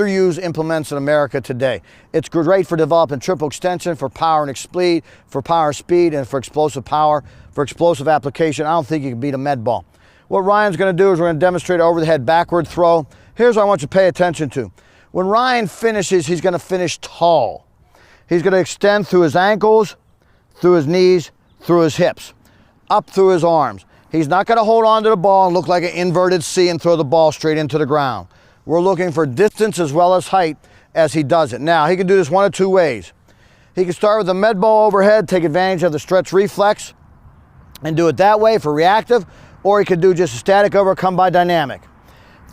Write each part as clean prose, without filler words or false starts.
underused implements in America today. It's great for developing triple extension, for power and speed, for power speed, and for explosive power, for explosive application. I don't think you can beat a med ball. What Ryan's going to do is we're going to demonstrate over the head backward throw. Here's what I want you to pay attention to. When Ryan finishes, he's going to finish tall. He's going to extend through his ankles, through his knees, through his hips, up through his arms. He's not going to hold on to the ball and look like an inverted C and throw the ball straight into the ground. We're looking for distance as well as height as he does it. Now, he can do this one of two ways. He can start with a med ball overhead, take advantage of the stretch reflex, and do it that way for reactive, or he could do just a static overcome by dynamic.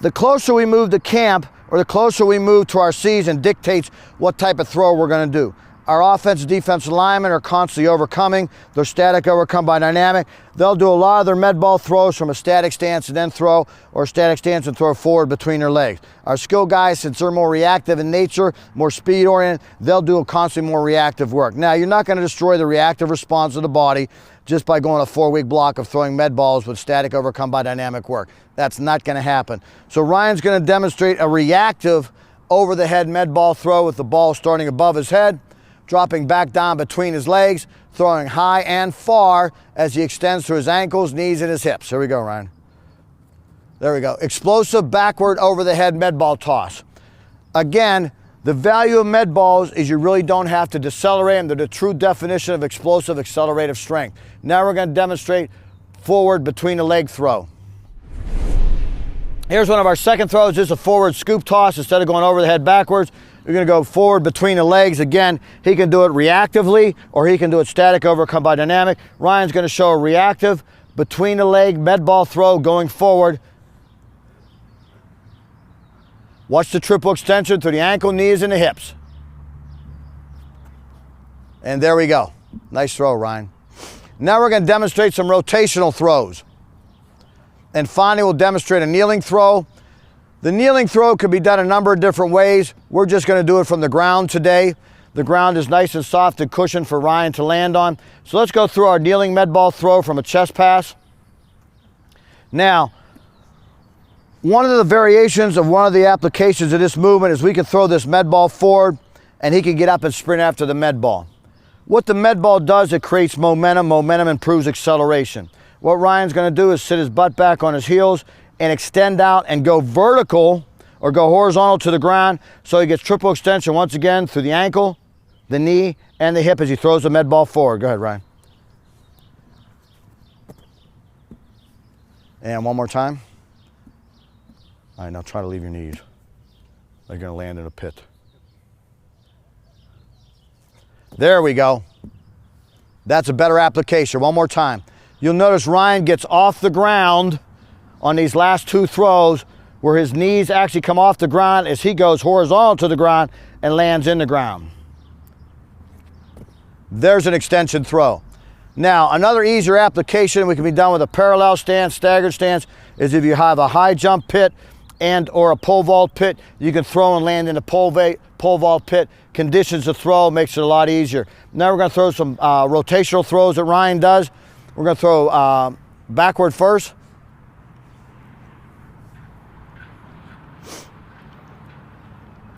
The closer we move to camp, or the closer we move to our season, dictates what type of throw we're going to do. Our offensive defensive linemen are constantly overcoming. They're static overcome by dynamic. They'll do a lot of their med ball throws from a static stance and then throw, or a static stance and throw forward between their legs. Our skill guys, since they're more reactive in nature, more speed oriented, they'll do constantly more reactive work. Now, you're not going to destroy the reactive response of the body just by going a 4-week block of throwing med balls with static overcome by dynamic work. That's not going to happen. So Ryan's going to demonstrate a reactive over the head med ball throw with the ball starting above his head, dropping back down between his legs, throwing high and far as he extends through his ankles, knees, and his hips. Here we go, Ryan. There we go. Explosive backward over the head med ball toss. Again, the value of med balls is you really don't have to decelerate them. They're the true definition of explosive accelerative strength. Now we're going to demonstrate forward between the leg throw. Here's one of our second throws. Just a forward scoop toss. Instead of going over the head backwards, you're going to go forward between the legs. Again, he can do it reactively, or he can do it static overcome by dynamic. Ryan's going to show a reactive between the leg med ball throw going forward. Watch the triple extension through the ankle, knees, and the hips. And there we go. Nice throw, Ryan. Now we're going to demonstrate some rotational throws. And finally, we'll demonstrate a kneeling throw. The kneeling throw could be done a number of different ways. We're just going to do it from the ground today. The ground is nice and soft and cushioned for Ryan to land on. So let's go through our kneeling med ball throw from a chest pass. Now, one of the variations of one of the applications of this movement is we can throw this med ball forward and he can get up and sprint after the med ball. What the med ball does, it creates momentum. Momentum improves acceleration. What Ryan's going to do is sit his butt back on his heels and extend out and go vertical or go horizontal to the ground, so he gets triple extension once again through the ankle, the knee, and the hip as he throws the med ball forward. Go ahead, Ryan. And one more time. All right, now try to leave your knees. They're going to land in a pit. There we go. That's a better application. One more time. You'll notice Ryan gets off the ground on these last two throws where his knees actually come off the ground as he goes horizontal to the ground and lands in the ground. There's an extension throw. Now, another easier application, we can be done with a parallel stance, staggered stance, is if you have a high jump pit and or a pole vault pit, you can throw and land in a pole vault pit. Conditions to throw makes it a lot easier. Now we're going to throw some rotational throws that Ryan does. We're going to throw backward first.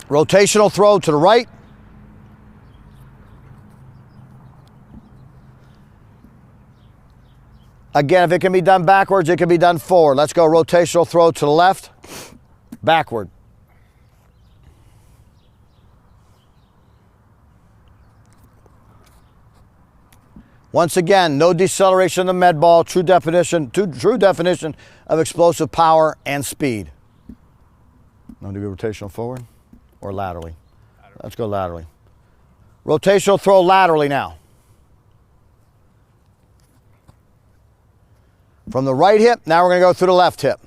Rotational throw to the right. Again, if it can be done backwards, it can be done forward. Let's go rotational throw to the left, backward. Once again, no deceleration of the med ball, true definition of explosive power and speed. Want to go rotational forward or laterally? Let's go laterally. Rotational throw laterally now. From the right hip, now we're going to go through the left hip.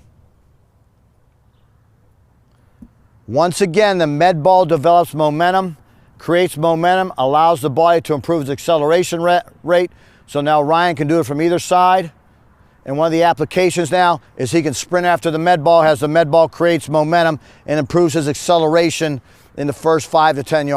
Once again, the med ball develops momentum, creates momentum, allows the body to improve its acceleration rate. So now Ryan can do it from either side. And one of the applications now is he can sprint after the med ball, as the med ball creates momentum and improves his acceleration in the first 5 to 10 yards.